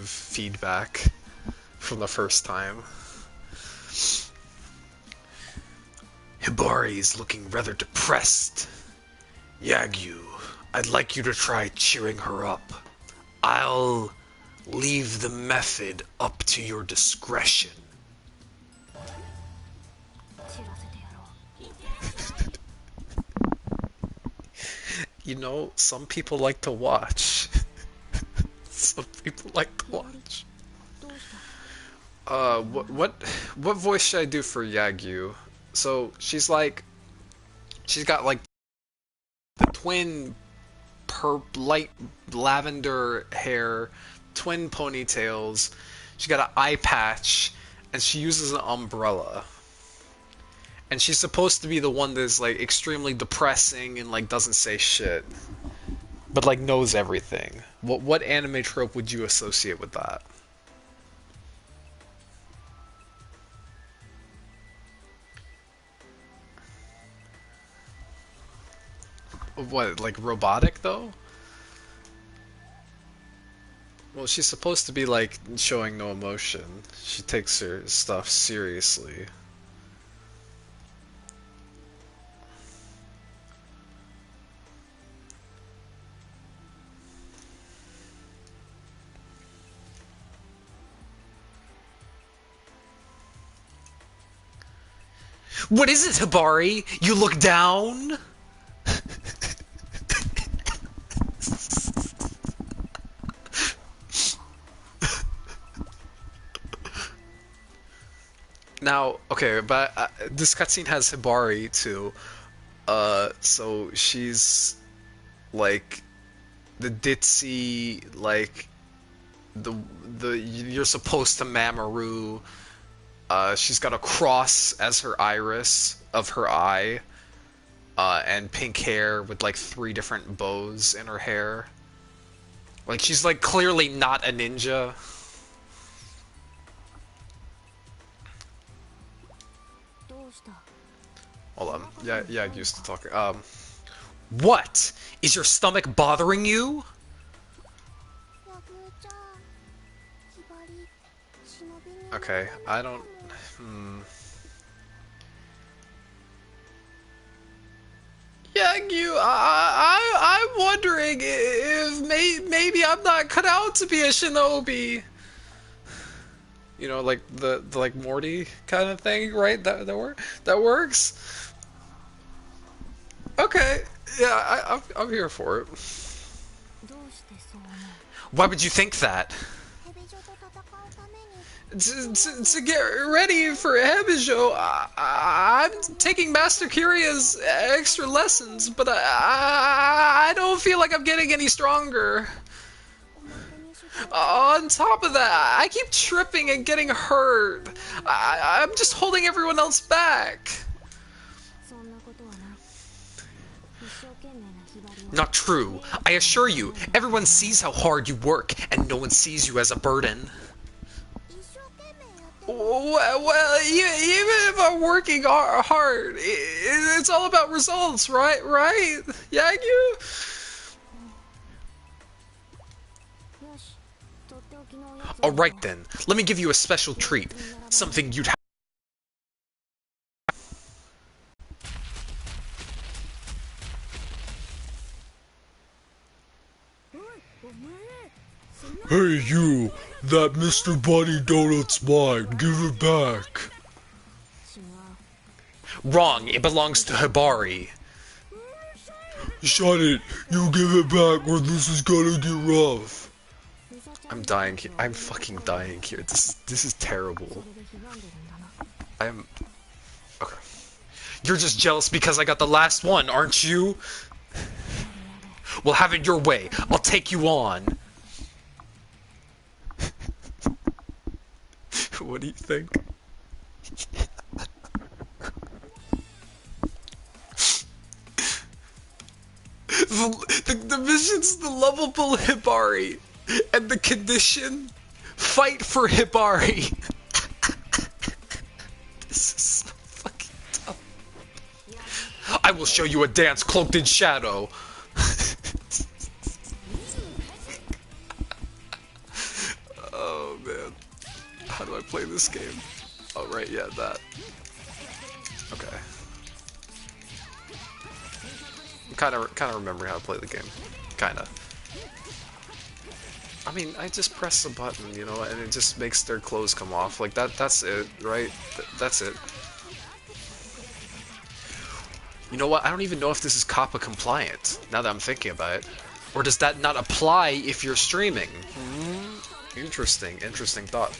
negative feedback from the first time. Hibari is looking rather depressed. Yagyu, I'd like you to try cheering her up. I'll leave the method up to your discretion. You know, some people like to watch. Some people like to watch. What voice should I do for Yagyu? So she's got like the twin light lavender hair, twin ponytails. She got an eye patch, and she uses an umbrella. And she's supposed to be the one that's like extremely depressing and like doesn't say shit, but like knows everything. What anime trope would you associate with that? What, like robotic though? Well, she's supposed to be like showing no emotion. She takes her stuff seriously. What is it, Hibari? You look down? Now, okay, but this cutscene has Hibari too. So she's like the ditzy, like the you're supposed to Mamoru. She's got a cross as her iris of her eye, and pink hair with like 3 different bows in her hair. Like she's like clearly not a ninja. Hold on. Yeah, I used to talk. What? Is your stomach bothering you? Okay, I don't... Yagyu, I'm wondering if maybe I'm not cut out to be a shinobi. You know, like the like Morty kind of thing, right? That works. Okay, yeah, I'm here for it. Why would you think that? To get ready for Hebijo, I'm taking Master Kiria's extra lessons, but I don't feel like I'm getting any stronger. On top of that, I keep tripping and getting hurt. I'm just holding everyone else back. Not true. I assure you, everyone sees how hard you work, and no one sees you as a burden. Well, even if I'm working hard, it's all about results, right? Right, Yagyu? Alright then, let me give you a special treat. Something you'd have. Hey you, that Mr. Bunny Donut's mine, give it back. Wrong, it belongs to Hibari. Shut it, you give it back or this is gonna get rough. I'm dying here. I'm fucking dying here. This is terrible. Okay. You're just jealous because I got the last one, aren't you? Well, have it your way. I'll take you on. What do you think? The mission's the lovable Hibari, and the condition, fight for Hibari. This is so fucking dumb. I will show you a dance cloaked in shadow. How do I play this game? Oh, right, yeah, that. Okay. I'm kind of remembering how to play the game. Kinda. I mean, I just press a button, you know, and it just makes their clothes come off. Like, that's it, right? That's it. You know what? I don't even know if this is COPPA compliant, now that I'm thinking about it. Or does that not apply if you're streaming? Interesting thought.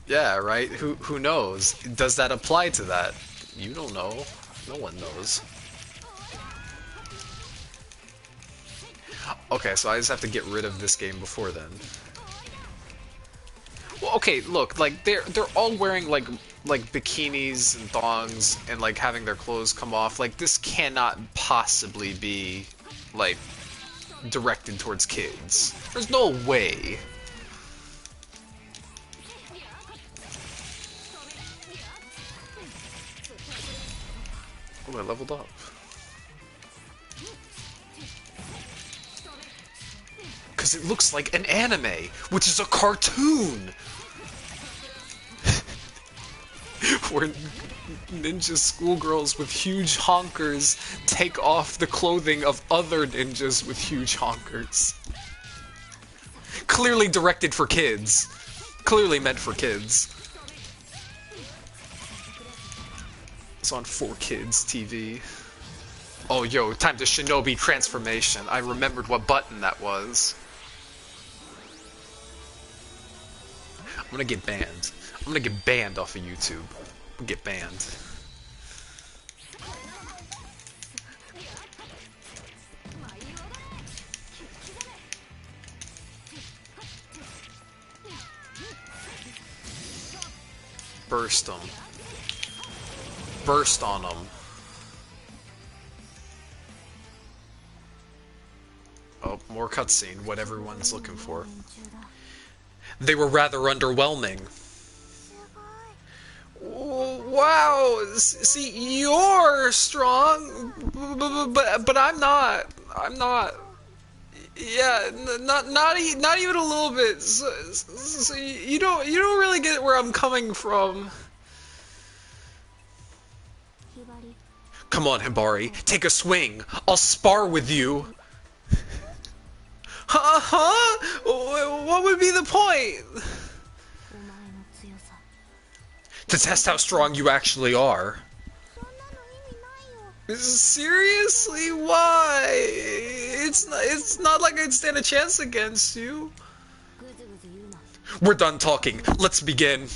Yeah, right? Who knows? Does that apply to that? You don't know. No one knows. Okay, so I just have to get rid of this game before then. Well, okay, look, like they're all wearing like bikinis and thongs and like having their clothes come off. Like this cannot possibly be like directed towards kids. There's no way. Oh, I leveled up. Because it looks like an anime, which is a cartoon! Where ninja schoolgirls with huge honkers take off the clothing of other ninjas with huge honkers. Clearly directed for kids. Clearly meant for kids. It's on 4Kids TV. Oh, yo, time to Shinobi transformation. I remembered what button that was. I'm gonna get banned. I'm gonna get banned off of YouTube. I'm gonna get banned. Burst them. Burst on them. Oh, more cutscene, what everyone's looking for. They were rather underwhelming. Wow, see, you're strong, but I'm not. I'm not. Yeah, not even a little bit. So you don't really get where I'm coming from. Come on, Hibari, take a swing. I'll spar with you. Huh? What would be the point? To test how strong you actually are. Seriously? Why? It's not like I'd stand a chance against you. We're done talking. Let's begin.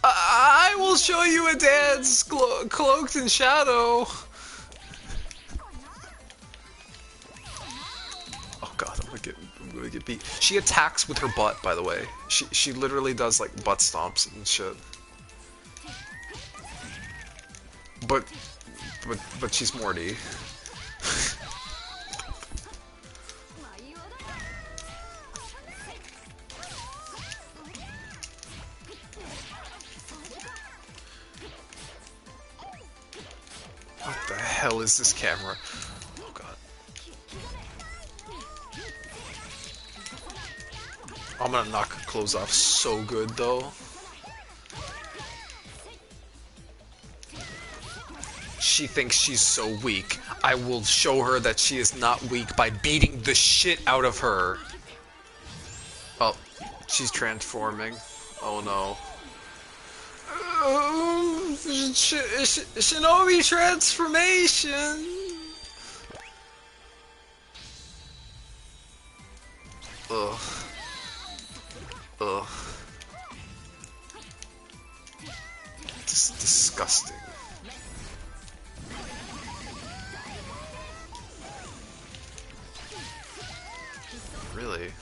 I will show you a dance cloaked in shadow. Oh god, I'm gonna get beat. She attacks with her butt, by the way. She literally does like butt stomps and shit. But she's Morty. What the hell is this camera? Oh god. I'm gonna knock her clothes off so good though. She thinks she's so weak. I will show her that she is not weak by beating the shit out of her. Oh, she's transforming. Oh no. Shinobi transformation. Ugh. Ugh. Just disgusting. Really?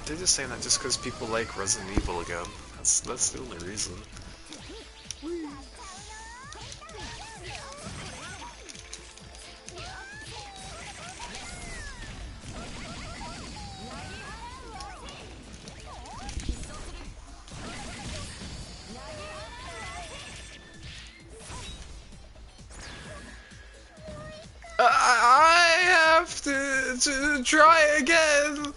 They're just saying that just because people like Resident Evil again. That's the only reason. Try again.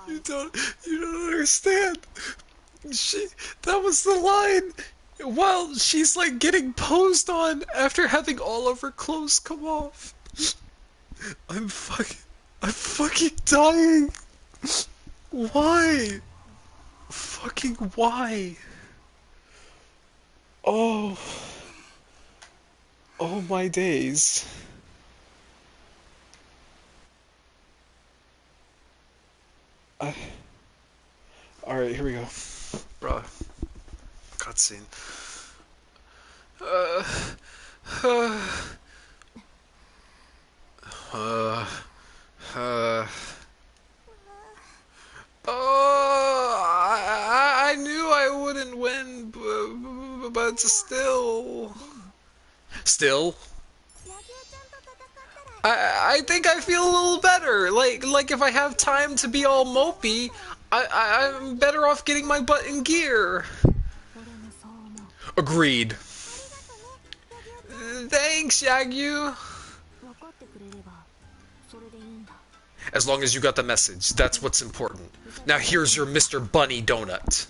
You don't understand. That was the line. While she's like getting posed on after having all of her clothes come off. I'm fucking dying. Why? Fucking why? Oh. Oh my days. Alright, here we go. Bruh. Cutscene. Uh, uh, uh, uh. Oh, I knew I wouldn't win, but still. Still? I think I feel a little better. Like if I have time to be all mopey, I'm better off getting my butt in gear. Agreed. Thanks, Yagyu. As long as you got the message, that's what's important. Now here's your Mr. Bunny donut.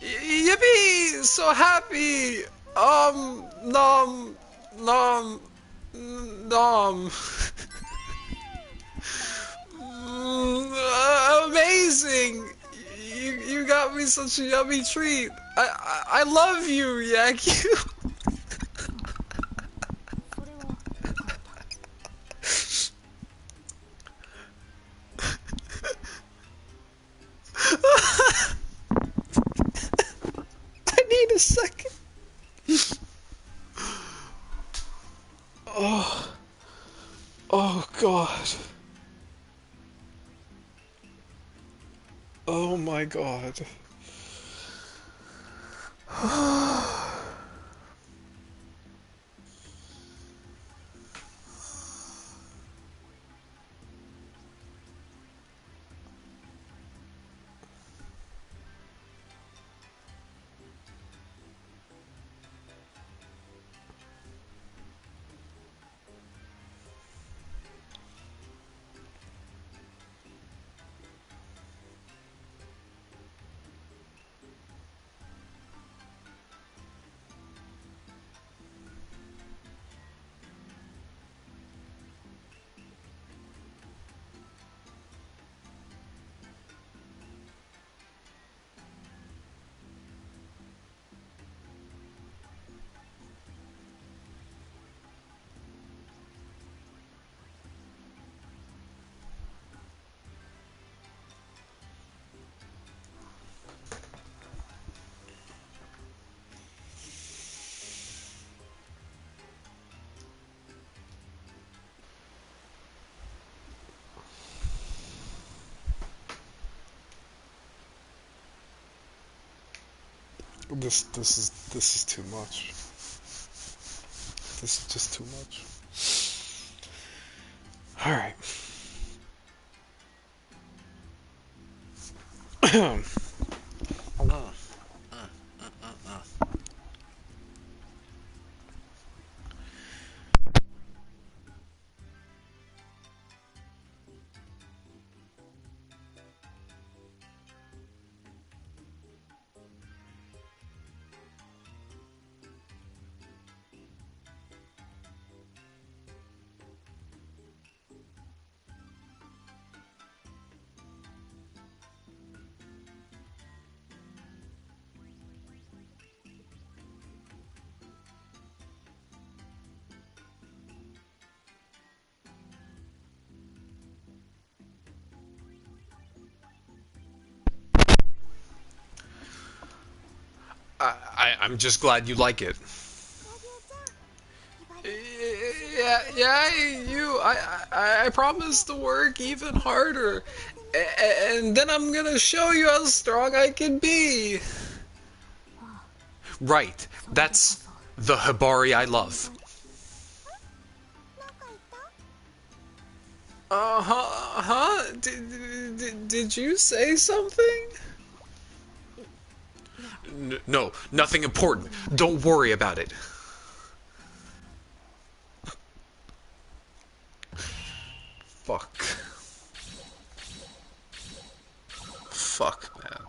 Yippee! So happy! Nom. Amazing! You got me such a yummy treat. I love you, Yagyu. I need a second. Oh God. Oh my God. This is too much. This is just too much. All right. I'm just glad you like it. I promise to work even harder, and then I'm gonna show you how strong I can be. Right, that's the Hibari I love. Did you say something? No, nothing important. Don't worry about it. Fuck. Fuck, man.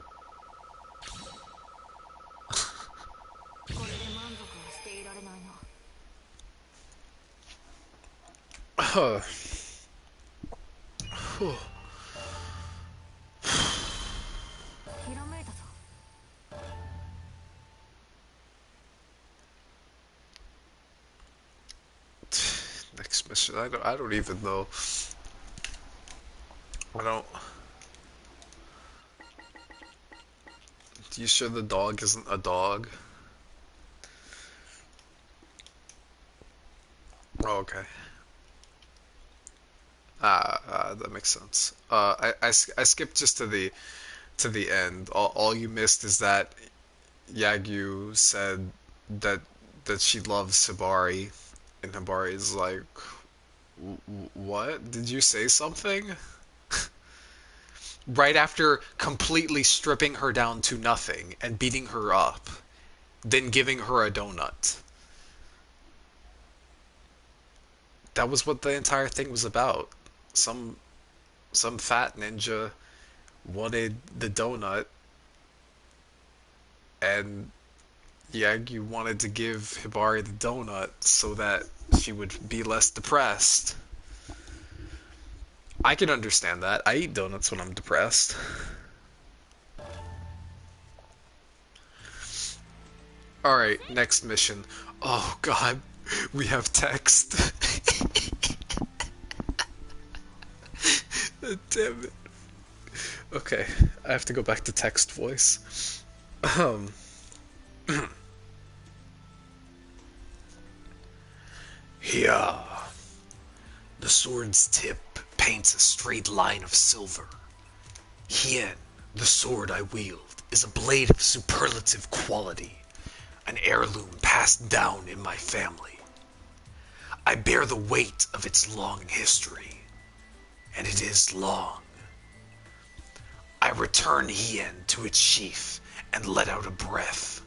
Next mission. I don't even know. I don't. You sure the dog isn't a dog? Oh, okay. That makes sense. I skipped just to the end. All you missed is that Yagyu said that that she loves Hibari, and Hibari is like, What? Did you say something?" Right after completely stripping her down to nothing and beating her up, then giving her a donut. That was what the entire thing was about. Some some fat ninja wanted the donut, and Yagyu wanted to give Hibari the donut so that she would be less depressed. I can understand that. I eat donuts when I'm depressed. Alright, next mission. Oh god, we have text. Damn it. Okay, I have to go back to text voice. Um. Yeah. The sword's tip paints a straight line of silver. Hien, the sword I wield, is a blade of superlative quality, an heirloom passed down in my family. I bear the weight of its long history, and it is long. I return Hien to its sheath and let out a breath.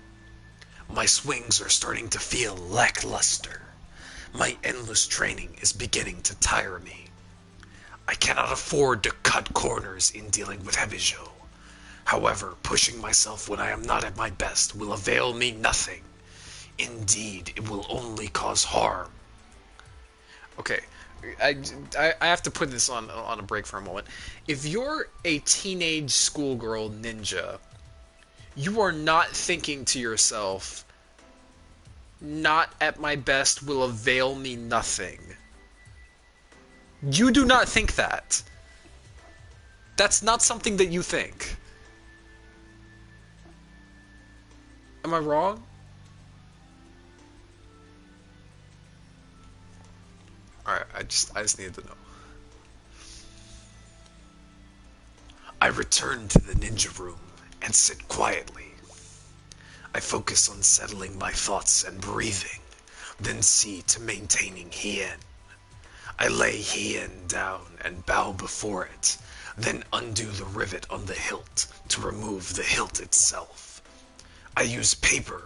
My swings are starting to feel lackluster. My endless training is beginning to tire me. I cannot afford to cut corners in dealing with Hebijo. However, pushing myself when I am not at my best will avail me nothing. Indeed, it will only cause harm. Okay, I have to put this on a break for a moment. If you're a teenage schoolgirl ninja, you are not thinking to yourself, "Not at my best will avail me nothing." You do not think that. That's not something that you think. Am I wrong? Alright, I just needed to know. I return to the ninja room and sit quietly. I focus on settling my thoughts and breathing, then see to maintaining Hien. I lay Hien down and bow before it, then undo the rivet on the hilt to remove the hilt itself. I use paper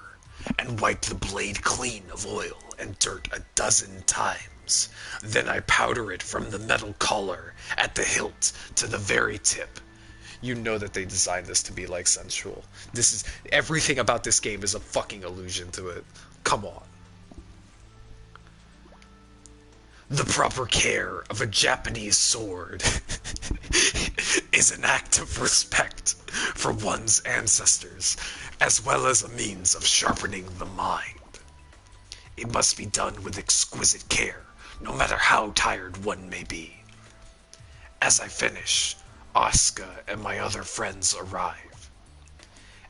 and wipe the blade clean of oil and dirt a dozen times. Then I powder it from the metal collar at the hilt to the very tip. You know that they designed this to be like sensual. This is everything about this game is a fucking allusion to it. Come on. The proper care of a Japanese sword is an act of respect for one's ancestors, as well as a means of sharpening the mind. It must be done with exquisite care, no matter how tired one may be. As I finish, Asuka and my other friends arrive.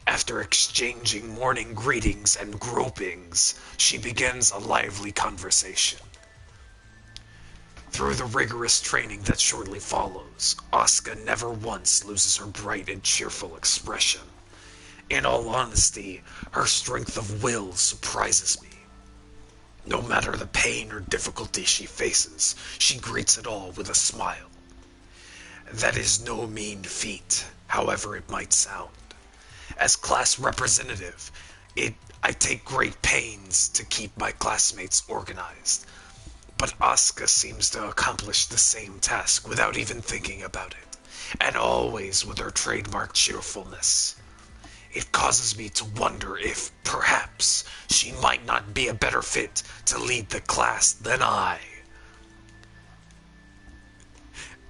After exchanging morning greetings and gropings, she begins a lively conversation. Through the rigorous training that shortly follows, Asuka never once loses her bright and cheerful expression. In all honesty, her strength of will surprises me. No matter the pain or difficulty she faces, she greets it all with a smile. That is no mean feat, however it might sound. As class representative, I take great pains to keep my classmates organized. But Asuka seems to accomplish the same task without even thinking about it, and always with her trademark cheerfulness. It causes me to wonder if, perhaps, she might not be a better fit to lead the class than I.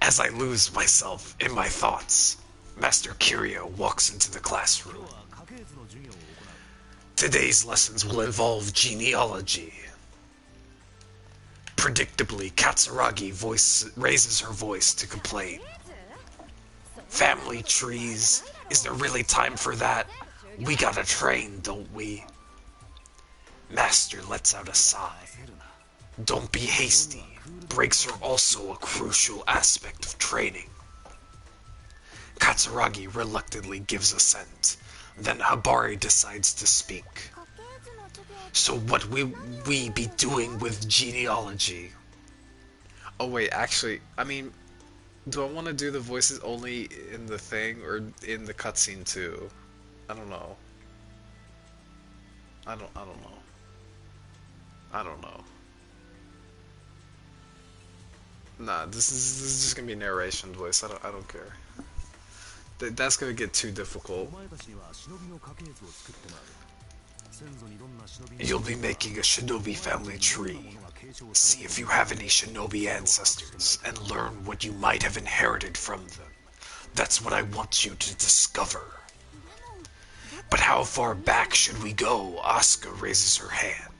As I lose myself in my thoughts, Master Kiryu walks into the classroom. Today's lessons will involve genealogy. Predictably, Katsuragi raises her voice to complain. Family trees, is there really time for that? We gotta train, don't we? Master lets out a sigh. Don't be hasty. Breaks are also a crucial aspect of training. Katsuragi reluctantly gives assent. Then Habari decides to speak. So what will we be doing with genealogy? Oh wait, actually, I mean, do I want to do the voices only in the thing or in the cutscene too? I don't know. I don't know. I don't know. Nah, this is just gonna be narration voice. I don't care. That's gonna get too difficult. You'll be making a shinobi family tree. See if you have any shinobi ancestors and learn what you might have inherited from them. That's what I want you to discover. But how far back should we go? Asuka raises her hand.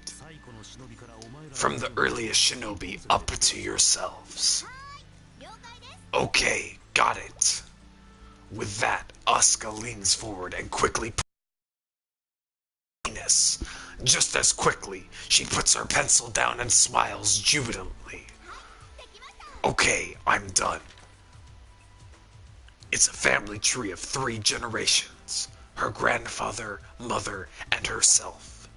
From the earliest shinobi up to yourselves. Okay, got it. With that, Asuka leans forward and quickly penis. Just as quickly, she puts her pencil down and smiles jubilantly. Okay, I'm done. It's a family tree of 3 generations. Her grandfather, mother, and herself.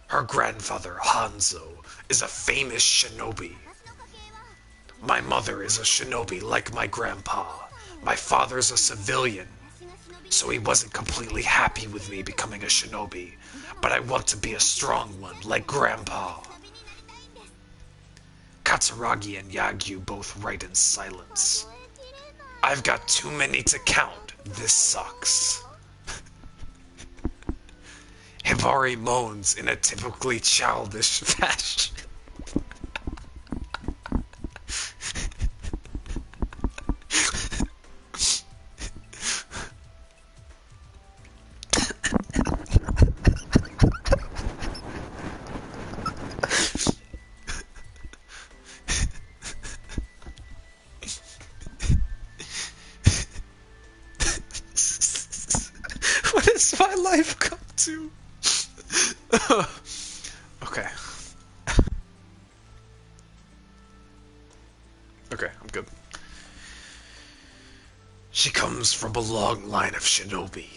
Her grandfather, Hanzo, is a famous shinobi. My mother is a shinobi like my grandpa. My father's a civilian, so he wasn't completely happy with me becoming a shinobi, but I want to be a strong one like grandpa. Katsuragi and Yagyu both write in silence. I've got too many to count. This sucks. Hibari moans in a typically childish fashion. What has my life come to? Okay. Okay, I'm good. She comes from a long line of shinobi.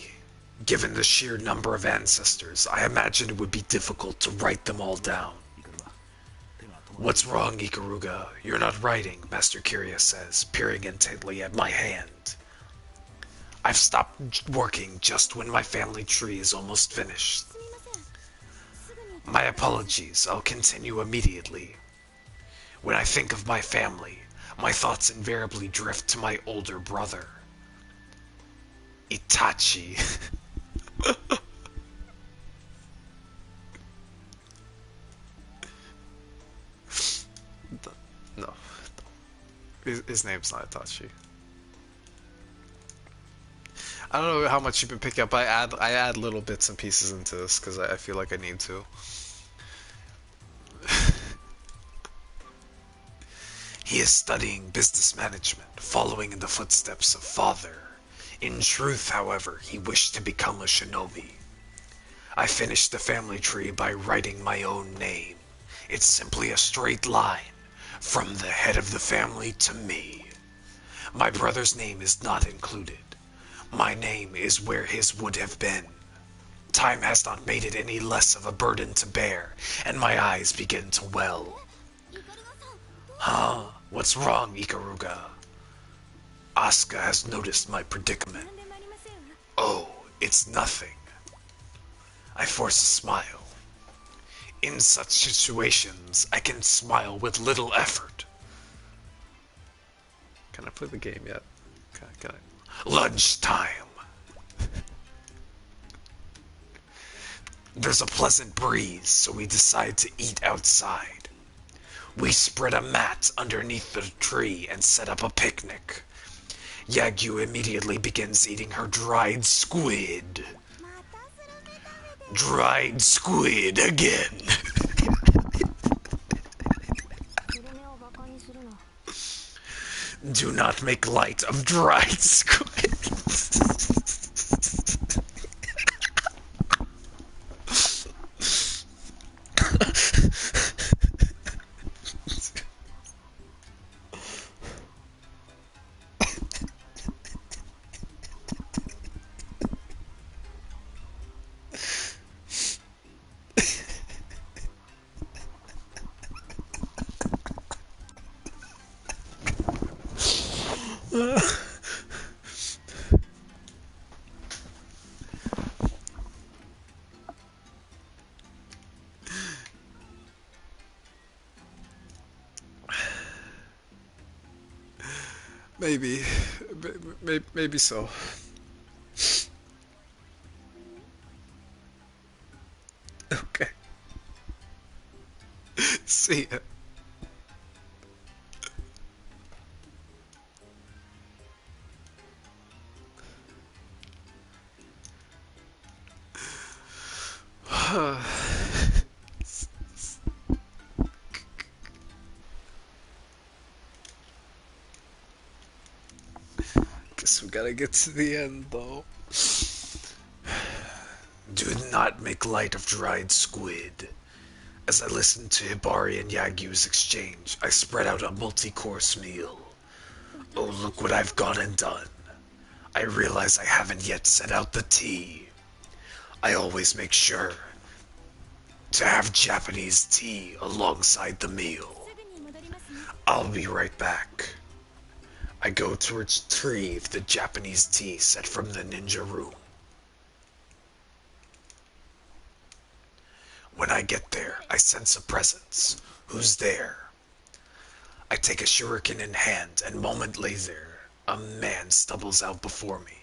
Given the sheer number of ancestors, I imagine it would be difficult to write them all down. What's wrong, Ikaruga? You're not writing, Master Kiryu says, peering intently at my hand. I've stopped working just when my family tree is almost finished. My apologies, I'll continue immediately. When I think of my family, my thoughts invariably drift to my older brother, Itachi. No. His name's not Itachi. I don't know how much you've been picking up. I add little bits and pieces into this because I feel like I need to. He is studying business management, following in the footsteps of father. In truth, however, he wished to become a shinobi. I finished the family tree by writing my own name. It's simply a straight line, from the head of the family to me. My brother's name is not included. My name is where his would have been. Time has not made it any less of a burden to bear, and my eyes begin to well. Huh? What's wrong, Ikaruga? Asuka has noticed my predicament. Oh, It's nothing. I force a smile. In such situations, I can smile with little effort. Can I play the game yet? Can I? Lunchtime. There's a pleasant breeze, so we decide to eat outside. We spread a mat underneath the tree and set up a picnic. Yagyu immediately begins eating her dried squid. Dried squid again. Do not make light of dried squid. Maybe so. Okay. See ya. Guess we gotta get to the end, though. Do not make light of dried squid. As I listened to Hibari and Yagyu's exchange, I spread out a multi-course meal. Oh, look what I've gone and done. I realize I haven't yet set out the tea. I always make sure to have Japanese tea alongside the meal. I'll be right back. I go to retrieve the Japanese tea set from the ninja room. When I get there, I sense a presence. Who's there? I take a shuriken in hand, and a moment later, a man stumbles out before me.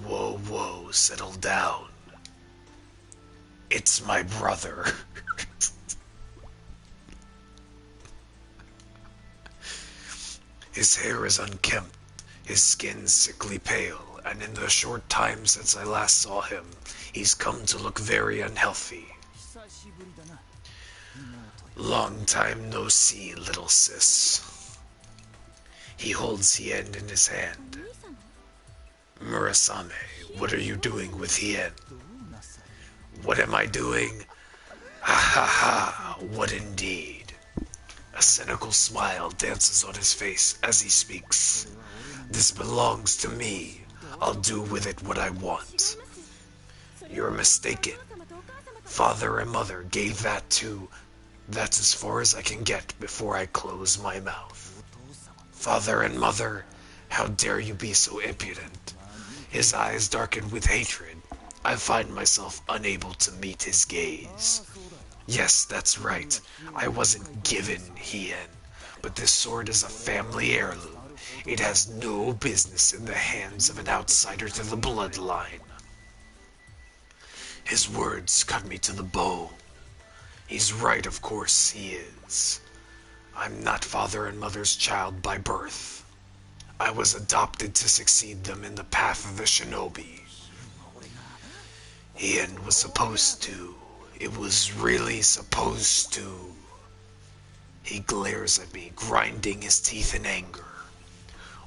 Whoa, whoa, settle down. It's my brother. His hair is unkempt, his skin sickly pale, and in the short time since I last saw him, he's come to look very unhealthy. Long time no see, little sis. He holds Hien in his hand. Murasame, what are you doing with Hien? What am I doing? Ha ha ha, what indeed? A cynical smile dances on his face as he speaks. This belongs to me. I'll do with it what I want. You're mistaken. Father and mother gave that too. That's as far as I can get before I close my mouth. Father and mother, how dare you be so impudent? His eyes darken with hatred. I find myself unable to meet his gaze. Yes, that's right. I wasn't given Hien, but this sword is a family heirloom. It has no business in the hands of an outsider to the bloodline. His words cut me to the bone. He's right, of course he is. I'm not father and mother's child by birth. I was adopted to succeed them in the path of the shinobi. Hien was supposed to. It was really supposed to. He glares at me, grinding his teeth in anger.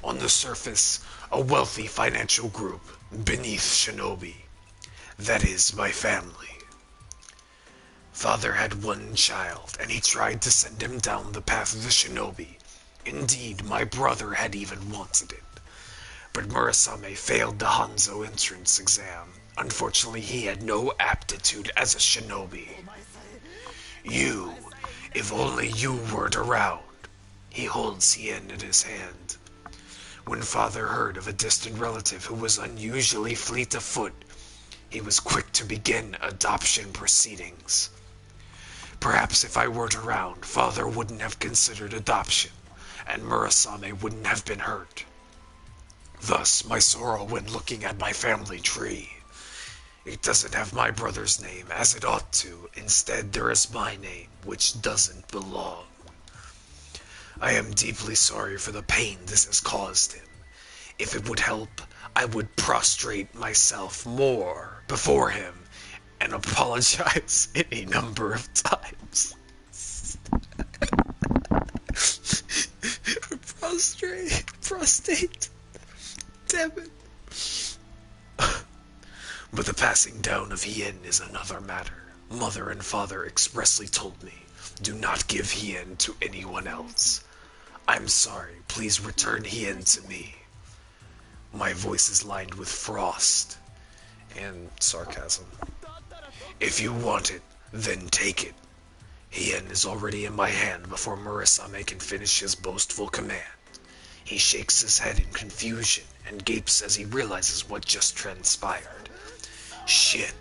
On the surface, a wealthy financial group, beneath shinobi. That is my family. Father had one child, and he tried to send him down the path of the shinobi. Indeed, my brother had even wanted it. But Murasame failed the Hanzo entrance exam. Unfortunately, he had no aptitude as a shinobi. You, if only you weren't around. He holds Hien in his hand. When father heard of a distant relative who was unusually fleet of foot, he was quick to begin adoption proceedings. Perhaps if I weren't around, father wouldn't have considered adoption, and Murasame wouldn't have been hurt. Thus, my sorrow when looking at my family tree. It doesn't have my brother's name, as it ought to. Instead, there is my name, which doesn't belong. I am deeply sorry for the pain this has caused him. If it would help, I would prostrate myself more before him and apologize any number of times. Prostate. Damn it. But the passing down of Hien is another matter. Mother and father expressly told me, do not give Hien to anyone else. I'm sorry, please return Hien to me. My voice is lined with frost and sarcasm. If you want it, then take it. Hien is already in my hand before Murasame can finish his boastful command. He shakes his head in confusion and gapes as he realizes what just transpired. Shit.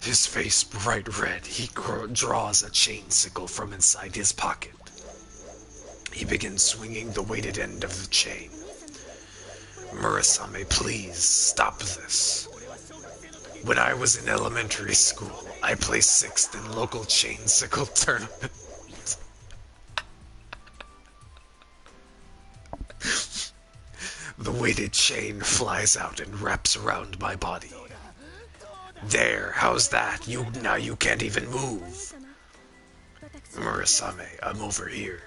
His face bright red, he draws a chain sickle from inside his pocket. He begins swinging the weighted end of the chain. Murasame, please stop this. When I was in elementary school, I placed 6th in local chain sickle tournament. The weighted chain flies out and wraps around my body. There, how's that? Now you can't even move. Murasame, I'm over here.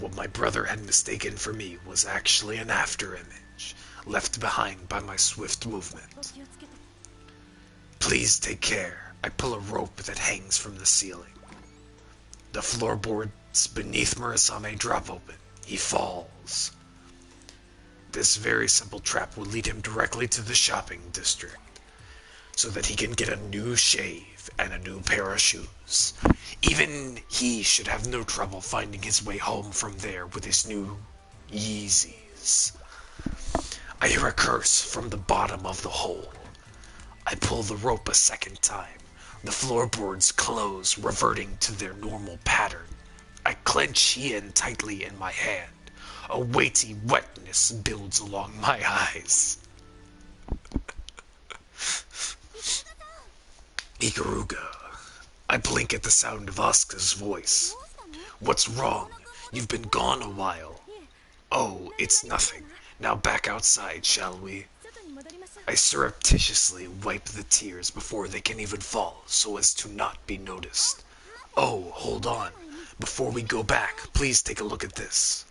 What my brother had mistaken for me was actually an afterimage, left behind by my swift movement. Please take care. I pull a rope that hangs from the ceiling. The floorboards beneath Murasame drop open. He falls. This very simple trap will lead him directly to the shopping district, so that he can get a new shave and a new pair of shoes. Even he should have no trouble finding his way home from there with his new Yeezys. I hear a curse from the bottom of the hole. I pull the rope a second time. The floorboards close, reverting to their normal pattern. I clench Hien tightly in my hand. A weighty wetness builds along my eyes. Ikaruga. I blink at the sound of Asuka's voice. What's wrong? You've been gone a while. Oh, it's nothing. Now back outside, shall we? I surreptitiously wipe the tears before they can even fall, so as to not be noticed. Oh, hold on. Before we go back, please take a look at this.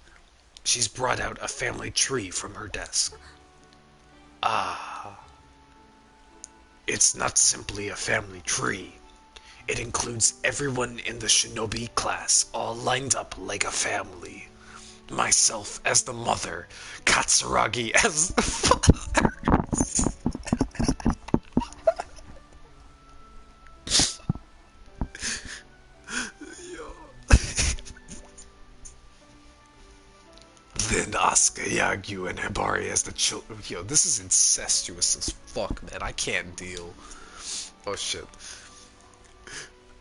She's brought out a family tree from her desk. Ah. It's not simply a family tree. It includes everyone in the shinobi class, all lined up like a family. Myself as the mother, Katsuragi as the father. Then Asuka, Yagyu, and Hibari as the children. Yo, this is incestuous as fuck, man. I can't deal. Oh shit.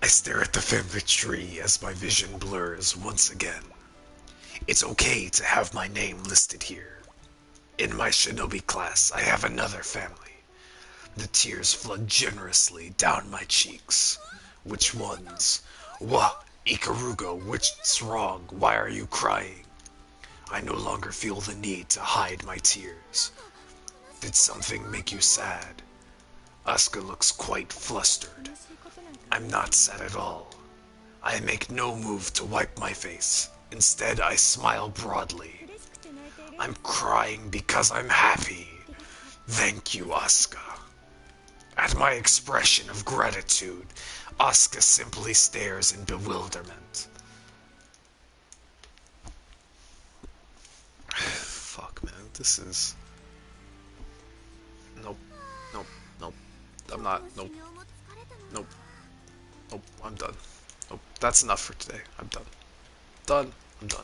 I stare at the family tree as my vision blurs once again. It's okay to have my name listed here. In my shinobi class, I have another family. The tears flood generously down my cheeks. Which ones? What? Ikaruga, what's wrong? Why are you crying? I no longer feel the need to hide my tears. Did something make you sad? Asuka looks quite flustered. I'm not sad at all. I make no move to wipe my face. Instead, I smile broadly. I'm crying because I'm happy. Thank you, Asuka. At my expression of gratitude, Asuka simply stares in bewilderment. Fuck, man. This is... Nope. I'm not. Nope. I'm done. Nope. That's enough for today. I'm done. I'm done.